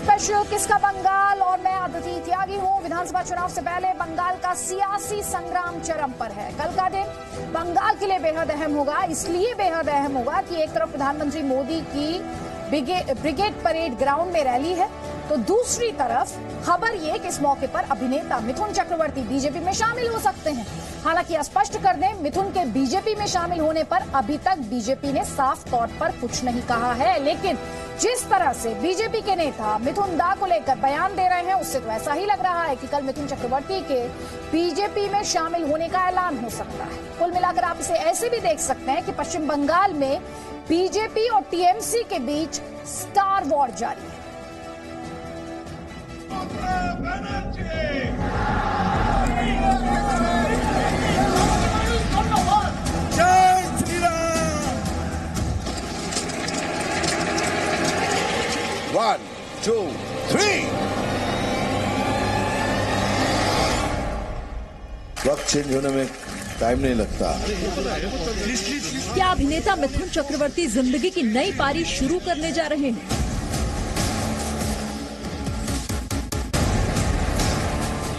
Special किसका बंगाल और मैं अदिति त्यागी हूं। विधानसभा चुनाव से पहले बंगाल का सियासी संग्राम चरम पर है। कल का दिन बंगाल के लिए बेहद अहम होगा, इसलिए बेहद अहम होगा कि एक तरफ प्रधानमंत्री मोदी की ब्रिगेड परेड ग्राउंड में रैली है, तो दूसरी तरफ खबर ये कि इस मौके पर अभिनेता मिथुन चक्रवर्ती बीजेपी में शामिल हो सकते हैं। हालांकि स्पष्ट कर दें, मिथुन के बीजेपी में शामिल होने पर अभी तक बीजेपी ने साफ तौर पर कुछ नहीं कहा है, लेकिन जिस तरह से बीजेपी के नेता मिथुन दा को लेकर बयान दे रहे हैं, उससे तो ऐसा ही लग रहा है कि कल मिथुन चक्रवर्ती के बीजेपी में शामिल होने का ऐलान हो सकता है। कुल मिलाकर आप इसे ऐसे भी देख सकते हैं कि पश्चिम बंगाल में बीजेपी और टीएमसी के बीच स्टार वॉर जारी है। One, two, three. वक्त चेंज होने में टाइम नहीं लगता। क्या अभिनेता मिथुन चक्रवर्ती जिंदगी की नई पारी शुरू करने जा रहे हैं?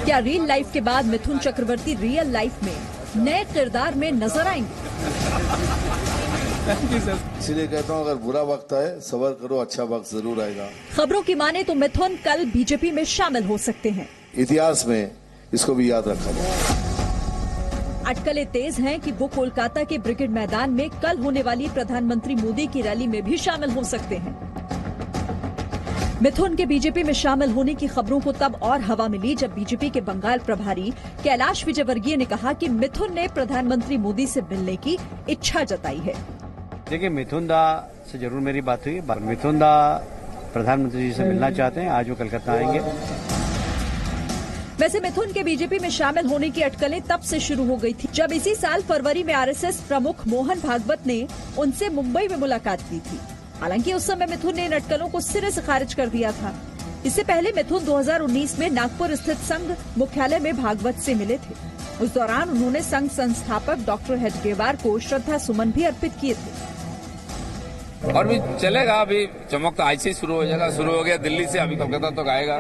क्या रियल लाइफ के बाद मिथुन चक्रवर्ती रियल लाइफ में नए किरदार में नजर आएंगे? इसीलिए कहता हूँ, अगर बुरा वक्त आए सबर करो, अच्छा वक्त जरूर आएगा। खबरों की माने तो मिथुन कल बीजेपी में शामिल हो सकते हैं। इतिहास में इसको भी याद रखा जाए। अटकलें तेज हैं कि वो कोलकाता के ब्रिगेड मैदान में कल होने वाली प्रधानमंत्री मोदी की रैली में भी शामिल हो सकते हैं। मिथुन के बीजेपी में शामिल होने की खबरों को तब और हवा मिली जब बीजेपी के बंगाल प्रभारी कैलाश विजयवर्गीय ने कहा कि मिथुन ने प्रधानमंत्री मोदी से मिलने की इच्छा जताई है। देखिए, मिथुन दा से जरूर मेरी बात हुई। मिथुन दा प्रधानमंत्री जी से मिलना चाहते हैं, आज वो कलकत्ता आएंगे। वैसे मिथुन के बीजेपी में शामिल होने की अटकलें तब से शुरू हो गई थी जब इसी साल फरवरी में आरएसएस प्रमुख मोहन भागवत ने उनसे मुंबई में मुलाकात की थी। हालांकि उस समय मिथुन ने इन अटकलों को सिरे से खारिज कर दिया था। इससे पहले मिथुन 2019 में नागपुर स्थित संघ मुख्यालय में भागवत से मिले थे। उस दौरान उन्होंने संघ संस्थापक डॉक्टर हेडगेवार को श्रद्धा सुमन भी अर्पित किए थे। और भी चलेगा, अभी चमक तो ऐसे ही शुरू हो जाएगा। शुरू हो गया दिल्ली से, अभी कोलकाता तो आएगा।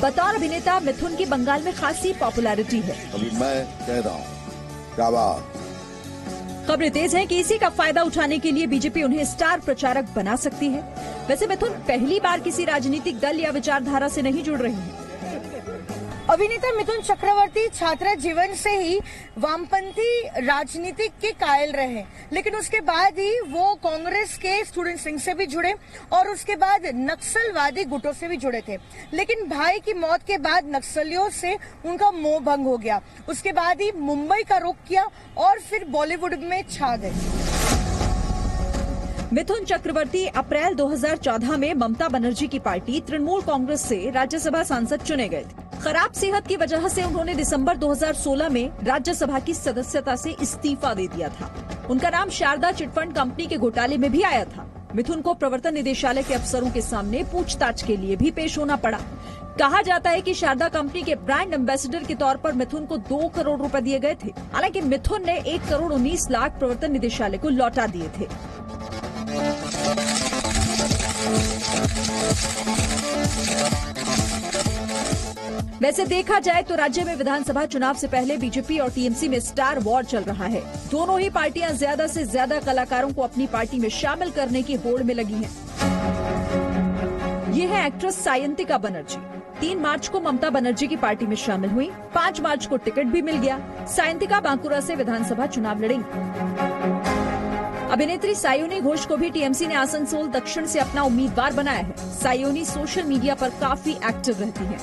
बतौर अभिनेता मिथुन की बंगाल में खासी पॉपुलैरिटी है। अभी मैं कह रहा हूँ, क्या बात। खबरें तेज हैं कि इसी का फायदा उठाने के लिए बीजेपी उन्हें स्टार प्रचारक बना सकती है। वैसे मिथुन पहली बार किसी राजनीतिक दल या विचारधारा से नहीं जुड़ रहे हैं। अभिनेता मिथुन चक्रवर्ती छात्र जीवन से ही वामपंथी राजनीति के कायल रहे, लेकिन उसके बाद ही वो कांग्रेस के स्टूडेंट विंग से भी जुड़े और उसके बाद नक्सलवादी गुटों से भी जुड़े थे। लेकिन भाई की मौत के बाद नक्सलियों से उनका मोह भंग हो गया। उसके बाद ही मुंबई का रुख किया और फिर बॉलीवुड में छा गए। मिथुन चक्रवर्ती अप्रैल 2014 में ममता बनर्जी की पार्टी तृणमूल कांग्रेस से राज्यसभा सांसद चुने गए थे। खराब सेहत की वजह से उन्होंने दिसंबर 2016 में राज्यसभा की सदस्यता से इस्तीफा दे दिया था। उनका नाम शारदा चिटफंड कंपनी के घोटाले में भी आया था। मिथुन को प्रवर्तन निदेशालय के अफसरों के सामने पूछताछ के लिए भी पेश होना पड़ा। कहा जाता है कि शारदा कंपनी के ब्रांड एम्बेसडर के तौर पर मिथुन को 2 करोड़ रुपए दिए गए थे। हालांकि मिथुन ने 1 करोड़ 19 लाख प्रवर्तन निदेशालय को लौटा दिए थे। वैसे देखा जाए तो राज्य में विधानसभा चुनाव से पहले बीजेपी और टीएमसी में स्टार वॉर चल रहा है। दोनों ही पार्टियां ज्यादा से ज्यादा कलाकारों को अपनी पार्टी में शामिल करने की होड़ में लगी हैं। ये है एक्ट्रेस सायंतिका बनर्जी। 3 मार्च को ममता बनर्जी की पार्टी में शामिल हुई। 5 मार्च को टिकट भी मिल गया। सायंतिका बांकुरा से विधानसभा चुनाव लड़ेंगी। अभिनेत्री सायोनी घोष को भी टीएमसी ने आसनसोल दक्षिण से अपना उम्मीदवार बनाया है। सायोनी सोशल मीडिया पर काफी एक्टिव रहती हैं।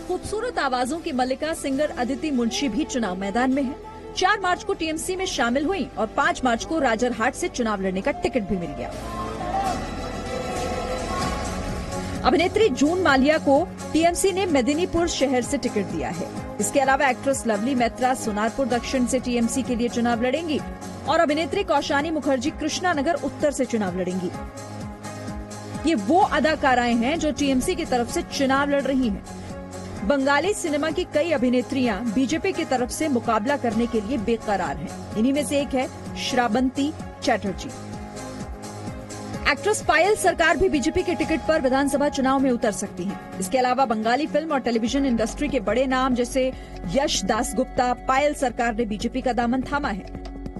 खूबसूरत आवाजों की मल्लिका सिंगर अदिति मुंशी भी चुनाव मैदान में है। 4 मार्च को टीएमसी में शामिल हुई और 5 मार्च को राजरहाट से चुनाव लड़ने का टिकट भी मिल गया। अभिनेत्री जून मालिया को टीएमसी ने मेदिनीपुर शहर से टिकट दिया है। इसके अलावा एक्ट्रेस लवली मैत्रा सोनारपुर दक्षिण से टीएमसी के लिए चुनाव लड़ेंगी और अभिनेत्री कौशानी मुखर्जी कृष्णानगर उत्तर से चुनाव लड़ेंगी। ये वो अदाकाराएं हैं जो टीएमसी की तरफ से चुनाव लड़ रही हैं। बंगाली सिनेमा की कई अभिनेत्रियां बीजेपी की तरफ से मुकाबला करने के लिए बेकरार हैं। इन्हीं में से एक है श्रावंती चैटर्जी। एक्ट्रेस पायल सरकार भी बीजेपी के टिकट पर विधानसभा चुनाव में उतर सकती हैं। इसके अलावा बंगाली फिल्म और टेलीविजन इंडस्ट्री के बड़े नाम जैसे यश दासगुप्ता, पायल सरकार ने बीजेपी का दामन थामा है।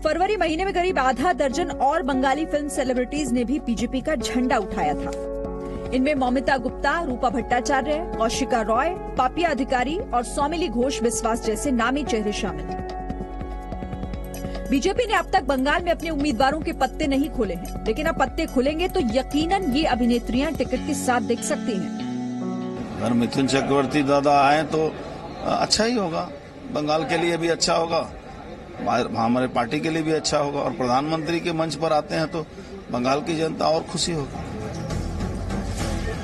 फरवरी महीने में करीब आधा दर्जन और बंगाली फिल्म सेलिब्रिटीज ने भी बीजेपी का झंडा उठाया था। इनमें मौमिता गुप्ता, रूपा भट्टाचार्य, कौशिका रॉय, पापिया अधिकारी और सौमिली घोष विश्वास जैसे नामी चेहरे शामिल हैं। बीजेपी ने अब तक बंगाल में अपने उम्मीदवारों के पत्ते नहीं खोले हैं, लेकिन अब पत्ते खुलेंगे तो यकीनन ये अभिनेत्रियां टिकट के साथ दिख सकती हैं। अगर मिथुन चक्रवर्ती दादा आए तो अच्छा ही होगा, बंगाल के लिए भी अच्छा होगा, हमारे पार्टी के लिए भी अच्छा होगा, और प्रधानमंत्री के मंच पर आते हैं तो बंगाल की जनता और खुशी होगी।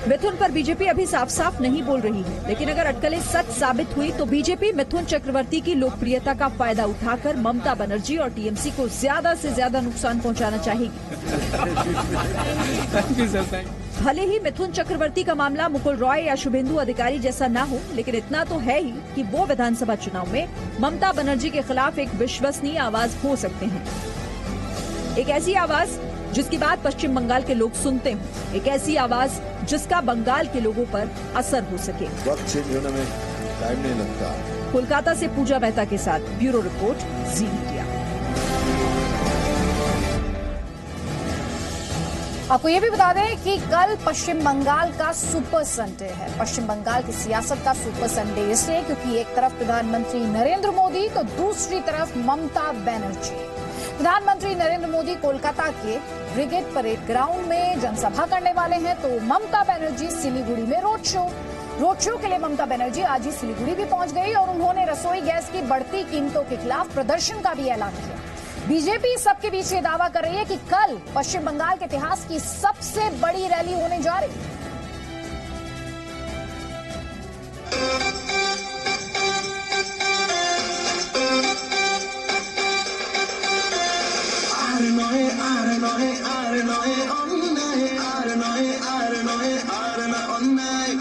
मिथुन पर बीजेपी अभी साफ साफ नहीं बोल रही है, लेकिन अगर अटकलें सच साबित हुई तो बीजेपी मिथुन चक्रवर्ती की लोकप्रियता का फायदा उठाकर ममता बनर्जी और टीएमसी को ज्यादा से ज्यादा नुकसान पहुंचाना चाहेगी। भले ही मिथुन चक्रवर्ती का मामला मुकुल रॉय या शुभेंदु अधिकारी जैसा ना हो, लेकिन इतना तो है ही कि वो विधानसभा चुनाव में ममता बनर्जी के खिलाफ एक विश्वसनीय आवाज हो सकते हैं। एक ऐसी आवाज जिसकी बात पश्चिम बंगाल के लोग सुनते हों, एक ऐसी आवाज जिसका बंगाल के लोगों पर असर हो सके। वक्त चेंज होने में टाइम नहीं लगता। कोलकाता से पूजा मेहता के साथ ब्यूरो रिपोर्ट, जी मीडिया। आपको ये भी बता दें कि कल पश्चिम बंगाल का सुपर संडे है। पश्चिम बंगाल की सियासत का सुपर संडे इसलिए क्योंकि एक तरफ प्रधानमंत्री नरेंद्र मोदी तो दूसरी तरफ ममता बनर्जी। प्रधानमंत्री नरेंद्र मोदी कोलकाता के ब्रिगेड परेड ग्राउंड में जनसभा करने वाले हैं, तो ममता बनर्जी सिलीगुड़ी में रोड शो के लिए ममता बनर्जी आज ही सिलीगुड़ी भी पहुंच गई और उन्होंने रसोई गैस की बढ़ती कीमतों के खिलाफ प्रदर्शन का भी ऐलान किया। बीजेपी सबके बीच ये दावा कर रही है कि कल पश्चिम बंगाल के इतिहास की सबसे बड़ी रैली होने जा रही है।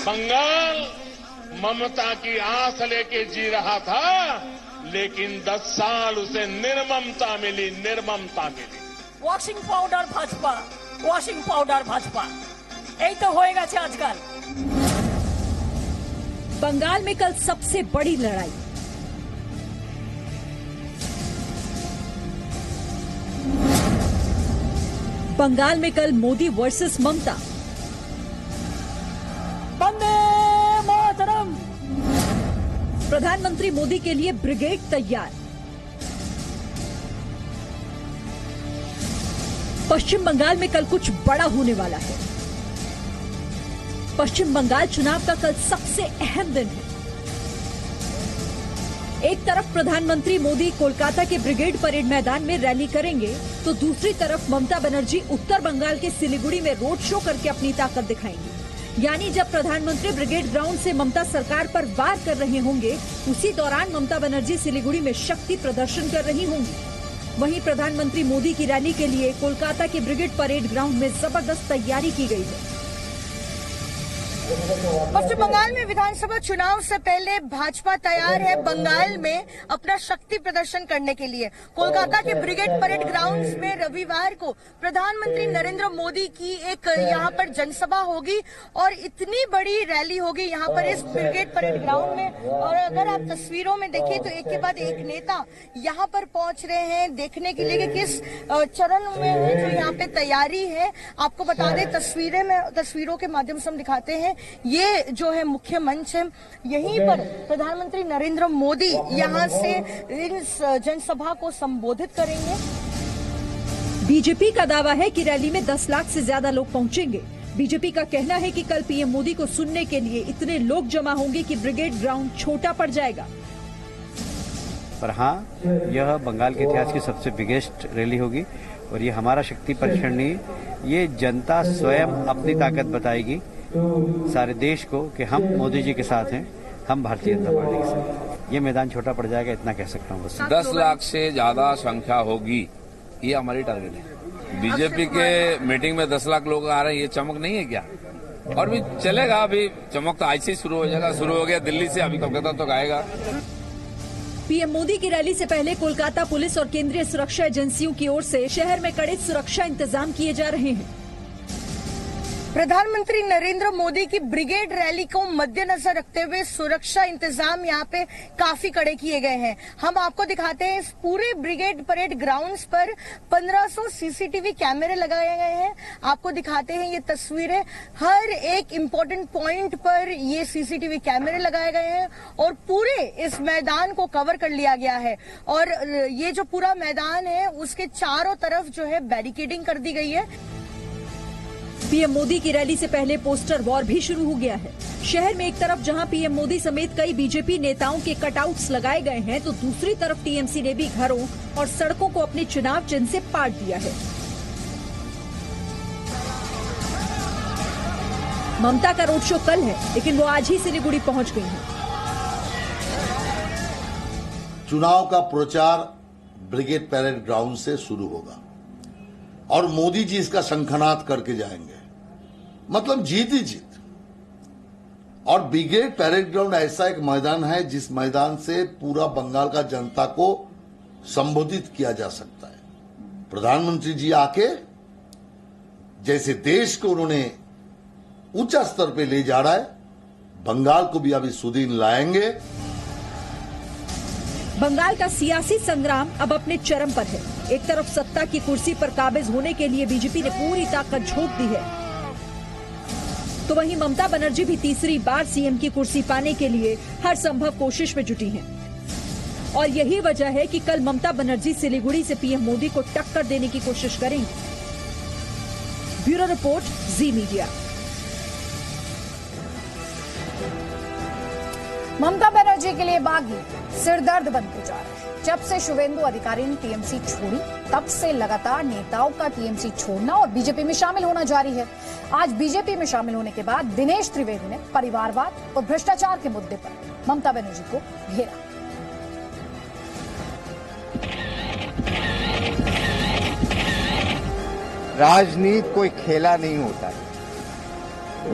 बंगाल ममता की आस लेके जी रहा था, लेकिन 10 साल उसे निर्ममता मिली। ওয়াশিং পাউডার ভাজপা এই তো হয়ে গেছে আজকাল। बंगाल में कल सबसे बड़ी लड़ाई। बंगाल में कल मोदी वर्सेस ममता। वंदे मातरम। प्रधानमंत्री मोदी के लिए ब्रिगेड तैयार। पश्चिम बंगाल में कल कुछ बड़ा होने वाला है। पश्चिम बंगाल चुनाव का कल सबसे अहम दिन है। एक तरफ प्रधानमंत्री मोदी कोलकाता के ब्रिगेड परेड मैदान में रैली करेंगे, तो दूसरी तरफ ममता बनर्जी उत्तर बंगाल के सिलीगुड़ी में रोड शो करके अपनी ताकत दिखाएंगी। यानी जब प्रधानमंत्री ब्रिगेड ग्राउंड से ममता सरकार पर वार कर रहे होंगे, उसी दौरान ममता बनर्जी सिलीगुड़ी में शक्ति प्रदर्शन कर रही होंगी। वहीं प्रधानमंत्री मोदी की रैली के लिए कोलकाता के ब्रिगेड परेड ग्राउंड में जबरदस्त तैयारी की गई है। पश्चिम बंगाल में विधानसभा चुनाव से पहले भाजपा तैयार है बंगाल में अपना शक्ति प्रदर्शन करने के लिए। कोलकाता के ब्रिगेड परेड ग्राउंड्स में रविवार को प्रधानमंत्री नरेंद्र मोदी की एक यहाँ पर जनसभा होगी और इतनी बड़ी रैली होगी यहाँ पर इस ब्रिगेड परेड ग्राउंड में। और अगर आप तस्वीरों में देखिए तो एक के बाद एक नेता यहाँ पर पहुंच रहे हैं देखने के लिए कि किस चरण में है जो यहाँ पे तैयारी है। आपको बता दें तस्वीरों के माध्यम से हम दिखाते हैं, ये जो है मुख्य मंच है, यहीं पर प्रधानमंत्री नरेंद्र मोदी यहां से इस जनसभा को संबोधित करेंगे। बीजेपी का दावा है कि रैली में 10 लाख से ज्यादा लोग पहुंचेंगे। बीजेपी का कहना है कि कल पीएम मोदी को सुनने के लिए इतने लोग जमा होंगे कि ब्रिगेड ग्राउंड छोटा पड़ जाएगा। पर हाँ, यह बंगाल के इतिहास की सबसे बिगेस्ट रैली होगी और ये हमारा शक्ति परीक्षण नहीं, ये जनता स्वयं अपनी ताकत बताएगी सारे देश को कि हम मोदी जी के साथ हैं, हम भारतीय जनता पार्टी के साथ। ये मैदान छोटा पड़ जाएगा, इतना कह सकता हूँ बस। 10 लाख से ज्यादा संख्या होगी, ये हमारी टारगेट है। बीजेपी के मीटिंग में 10 लाख लोग आ रहे हैं, ये चमक नहीं है क्या? और भी चलेगा, अभी चमक तो ऐसे ही शुरू हो जाएगा, शुरू हो गया दिल्ली से, अभी कोलकाता तक आएगा। पीएम मोदी की रैली से पहले कोलकाता पुलिस और केंद्रीय सुरक्षा एजेंसियों की ओर से शहर में कड़े सुरक्षा इंतजाम किए जा रहे हैं। प्रधानमंत्री नरेंद्र मोदी की ब्रिगेड रैली को मद्देनजर रखते हुए सुरक्षा इंतजाम यहाँ पे काफी कड़े किए गए हैं। हम आपको दिखाते हैं, इस पूरे ब्रिगेड परेड ग्राउंड्स पर 1500 सीसीटीवी कैमरे लगाए गए हैं। आपको दिखाते हैं ये तस्वीरें, हर एक इम्पोर्टेंट पॉइंट पर ये सीसीटीवी कैमरे लगाए गए हैं और पूरे इस मैदान को कवर कर लिया गया है। और ये जो पूरा मैदान है उसके चारों तरफ जो है बैरिकेडिंग कर दी गई है। पीएम मोदी की रैली से पहले पोस्टर वॉर भी शुरू हो गया है। शहर में एक तरफ जहां पीएम मोदी समेत कई बीजेपी नेताओं के कटआउट्स लगाए गए हैं, तो दूसरी तरफ टीएमसी ने भी घरों और सड़कों को अपने चुनाव चिन्ह से पाट दिया है। ममता का रोड शो कल है, लेकिन वो आज ही सिलीगुड़ी पहुंच गई हैं। चुनाव का प्रचार ब्रिगेड परेड ग्राउंड से शुरू होगा और मोदी जी इसका शंखनाद करके जाएंगे, मतलब जीत ही जीत। और ब्रिगेड परेड ग्राउंड ऐसा एक मैदान है जिस मैदान से पूरा बंगाल का जनता को संबोधित किया जा सकता है। प्रधानमंत्री जी आके जैसे देश को उन्होंने ऊंचा स्तर पे ले जा रहा है, बंगाल को भी अभी सुदीन लाएंगे। बंगाल का सियासी संग्राम अब अपने चरम पर है। एक तरफ सत्ता की कुर्सी पर काबिज होने के लिए बीजेपी ने पूरी ताकत झोंक दी है, तो वहीं ममता बनर्जी भी तीसरी बार सीएम की कुर्सी पाने के लिए हर संभव कोशिश में जुटी हैं। और यही वजह है कि कल ममता बनर्जी सिलीगुड़ी से पीएम मोदी को टक्कर देने की कोशिश करेंगी। ब्यूरो रिपोर्ट, जी मीडिया। ममता बनर्जी के लिए बागी सिरदर्द बनते जा रहे हैं। जब से शुवेंदु अधिकारी ने टीएमसी छोड़ी, तब से लगातार नेताओं का टीएमसी छोड़ना और बीजेपी में शामिल होना जारी है। आज बीजेपी में शामिल होने के बाद दिनेश त्रिवेदी ने परिवारवाद और भ्रष्टाचार के मुद्दे पर ममता बनर्जी को घेरा। राजनीति कोई खेला नहीं होता है।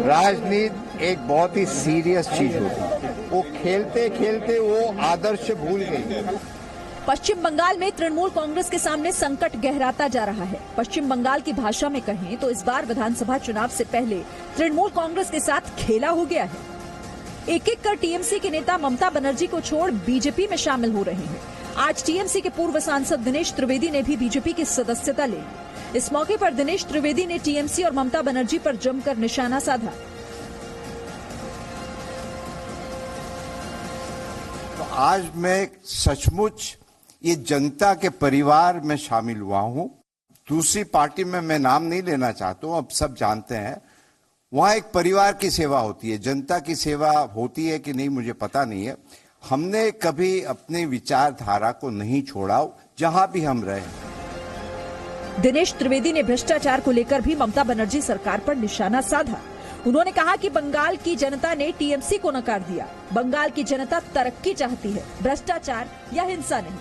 राजनीति एक बहुत ही सीरियस चीज होती है। वो खेलते खेलते वो आदर्श भूल गई। पश्चिम बंगाल में तृणमूल कांग्रेस के सामने संकट गहराता जा रहा है। पश्चिम बंगाल की भाषा में कहें तो इस बार विधानसभा चुनाव से पहले तृणमूल कांग्रेस के साथ खेला हो गया है। एक एक कर टीएमसी के नेता ममता बनर्जी को छोड़ बीजेपी में शामिल हो रहे हैं। आज टीएमसी के पूर्व सांसद दिनेश त्रिवेदी ने भी बीजेपी की सदस्यता ले ली। इस मौके पर दिनेश त्रिवेदी ने टीएमसी और ममता बनर्जी पर जमकर निशाना साधा। तो आज मैं सचमुच ये जनता के परिवार में शामिल हुआ हूं। दूसरी पार्टी में मैं नाम नहीं लेना चाहता हूं, अब सब जानते हैं। वहां एक परिवार की सेवा होती है, जनता की सेवा होती है कि नहीं मुझे पता नहीं है। हमने कभी अपनी विचारधारा को नहीं छोड़ा, जहां भी हम रहे। दिनेश त्रिवेदी ने भ्रष्टाचार को लेकर भी ममता बनर्जी सरकार पर निशाना साधा। उन्होंने कहा कि बंगाल की जनता ने टीएमसी को नकार दिया। बंगाल की जनता तरक्की चाहती है, भ्रष्टाचार या हिंसा नहीं।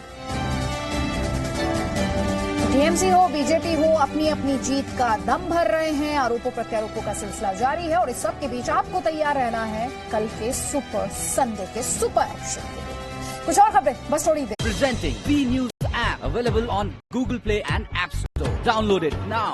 टीएमसी हो, बीजेपी हो, अपनी अपनी जीत का दम भर रहे हैं। आरोपों प्रत्यारोपों का सिलसिला जारी है और इस सब के बीच आपको तैयार रहना है कल के सुपर संडे के सुपर एक्शन के लिए। कुछ और खबरें बस थोड़ी देर। Presenting B News app available on Google Play and App Store. Download it now.